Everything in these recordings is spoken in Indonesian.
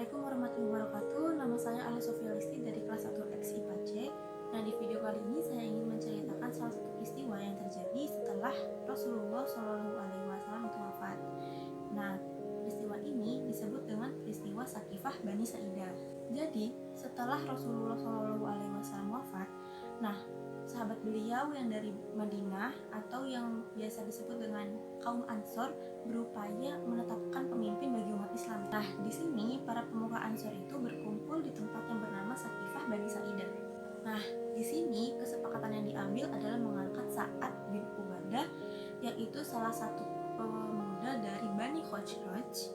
Assalamualaikum warahmatullahi wabarakatuh. Nama saya Ala Sofia Listi dari kelas 1 X IPA C. Nah, di video kali ini saya ingin menceritakan salah satu peristiwa yang terjadi setelah Rasulullah SAW itu wafat. Nah, peristiwa ini disebut dengan peristiwa Sakifah Bani Sa'idah. Jadi, setelah Rasulullah SAW wafat, nah, sahabat beliau yang dari Madinah atau yang biasa disebut dengan kaum Ansor berupaya menetapkan pemimpin bagi umat Islam. Nah, di sini para pemuka Ansor itu berkumpul di tempat yang bernama Sakifah Bani Sa'idah. Nah, di sini kesepakatan yang diambil adalah mengangkat Sa'ad bin Ubadah, yaitu salah satu pemuda dari Bani Khosraj,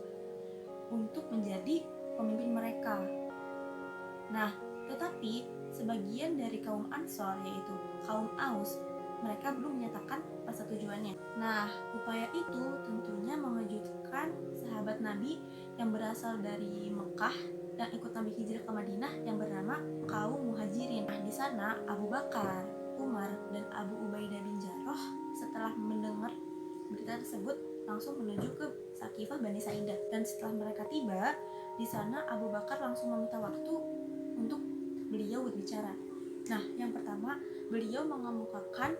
untuk menjadi pemimpin mereka. Nah, tetapi sebagian dari kaum Ansor, yaitu kaum Aus, mereka belum menyatakan persetujuannya. Nah, upaya itu tentunya mengejutkan sahabat Nabi yang berasal dari Mekah yang ikut Nabi hijrah ke Madinah yang bernama kaum Muhajirin. Nah, di sana Abu Bakar, Umar, dan Abu Ubaidah bin Jarrah setelah mendengar berita tersebut langsung menuju ke Sakifah Bani Sa'idah. Dan setelah mereka tiba di sana, Abu Bakar langsung meminta waktu untuk beliau berbicara. Nah, yang pertama, beliau mengemukakan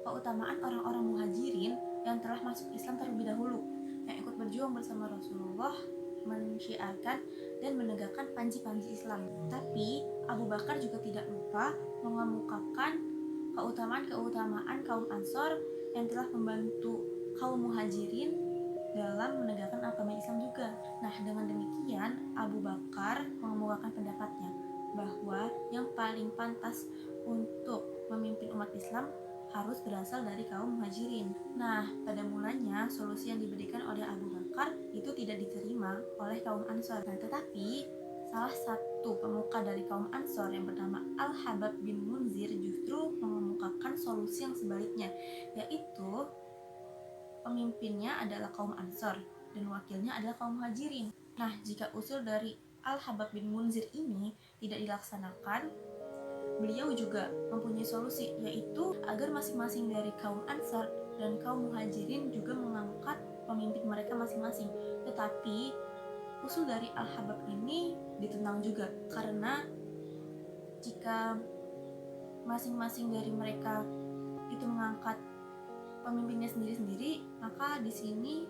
keutamaan orang-orang Muhajirin yang telah masuk Islam terlebih dahulu, yang ikut berjuang bersama Rasulullah, mensyiarkan dan menegakkan panji-panji Islam. Tapi Abu Bakar juga tidak lupa mengemukakan keutamaan kaum Ansor yang telah membantu kaum Muhajirin dalam menegakkan agama Islam juga. Nah, dengan demikian Abu Bakar mengemukakan pendapatnya bahwa yang paling pantas untuk memimpin umat Islam harus berasal dari kaum Muhajirin. Nah, pada mulanya solusi yang diberikan oleh Abu Bakar itu tidak diterima oleh kaum Ansor. Nah, tetapi salah satu pemuka dari kaum Ansor yang bernama Al-Habab bin Munzir justru mengemukakan solusi yang sebaliknya, yaitu pemimpinnya adalah kaum Ansor dan wakilnya adalah kaum Muhajirin. Nah, jika usul dari Al-Habab bin Munzir ini tidak dilaksanakan, beliau juga mempunyai solusi, yaitu agar masing-masing dari kaum Ansar dan kaum Muhajirin juga mengangkat pemimpin mereka masing-masing. Tetapi usul dari Al-Habab ini ditentang juga, karena jika masing-masing dari mereka itu mengangkat pemimpinnya sendiri-sendiri, maka di sini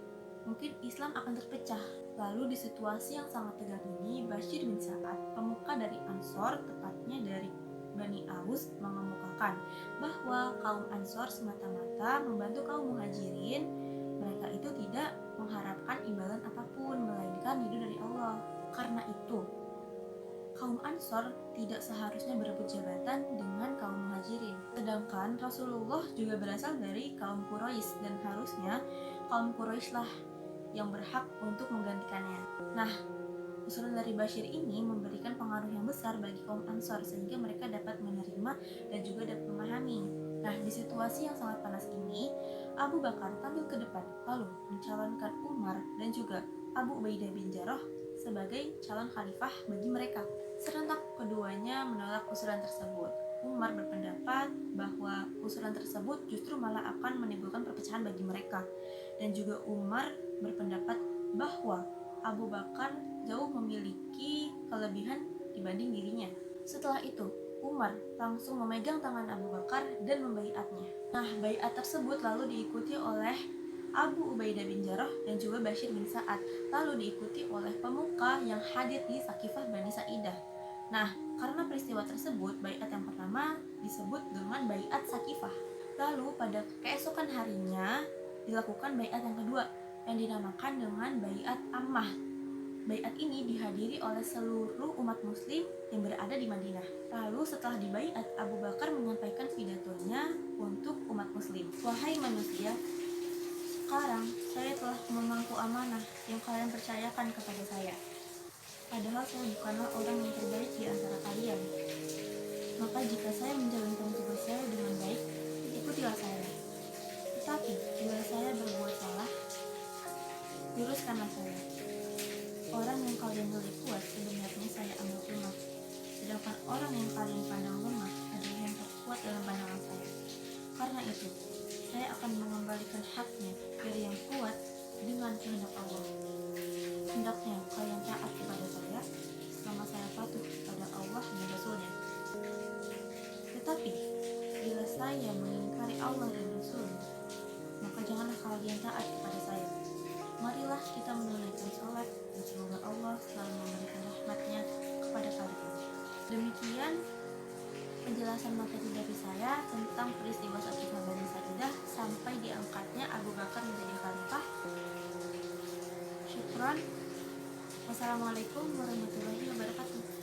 mungkin Islam akan terpecah. Lalu di situasi yang sangat tegang ini, Bashir bin Sa'ad, pemuka dari Ansor, tepatnya dari Bani Aus, mengemukakan bahwa kaum Ansor semata-mata membantu kaum Muhajirin. Mereka itu tidak mengharapkan imbalan apapun, melainkan ridho dari Allah. Karena itu, kaum Ansor tidak seharusnya berebut jabatan dengan kaum Muhajirin. Sedangkan Rasulullah juga berasal dari kaum Quraisy dan harusnya kaum Quraisy lah yang berhak untuk menggantikannya. Nah, usulan dari Bashir ini memberikan pengaruh yang besar bagi kaum Ansor sehingga mereka dapat menerima dan juga dapat memahami. Nah, di situasi yang sangat panas ini, Abu Bakar tampil ke depan lalu mencalonkan Umar dan juga Abu Ubaidah bin Jarrah sebagai calon khalifah bagi mereka. Serentak keduanya menolak usulan tersebut. Umar berpendapat bahwa usulan tersebut justru malah akan menimbulkan perpecahan bagi mereka. Dan juga Umar berpendapat bahwa Abu Bakar jauh memiliki kelebihan dibanding dirinya. Setelah itu, Umar langsung memegang tangan Abu Bakar dan membaiatnya. Nah, baiat tersebut lalu diikuti oleh Abu Ubaidah bin Jarrah dan juga Bashir bin Sa'ad, lalu diikuti oleh pemuka yang hadir di Sakifah Bani Sa'idah. Nah, karena peristiwa tersebut, baiat yang pertama disebut dengan baiat Sakifah. Lalu pada keesokan harinya dilakukan baiat yang kedua yang dinamakan dengan baiat Ammah. Baiat ini dihadiri oleh seluruh umat muslim yang berada di Madinah. Lalu setelah dibaiat, Abu Bakar menyampaikan pidatonya untuk umat muslim. Wahai manusia, sekarang saya telah memangku amanah yang kalian percayakan kepada saya. Padahal saya bukanlah orang yang terbaik di antara kalian. Maka jika saya menjalankan tugas saya dengan baik, ikutilah saya. Tetapi bila saya berbuat salah, luruskanlah saya. Orang yang kalian nilai kuat sebenarnya saya anggap lemah, sedangkan orang yang kalian pandang lemah adalah yang terkuat dalam pandangan saya. Karena itu, saya akan mengembalikan haknya dari yang kuat dengan kehendak Allah. Hendaknya kalian taat kepada saya Allah dan Rasul, maka janganlah kalian taat kepada saya. Marilah kita menunaikan sholat, dan semoga Allah selalu memberikan rahmatnya kepada kalian. Demikian penjelasan materi dari saya tentang peristiwa Saqiifah Bani Sa'idah sampai diangkatnya Abu Bakar menjadi khalifah. Syukran. Wassalamualaikum warahmatullahi wabarakatuh.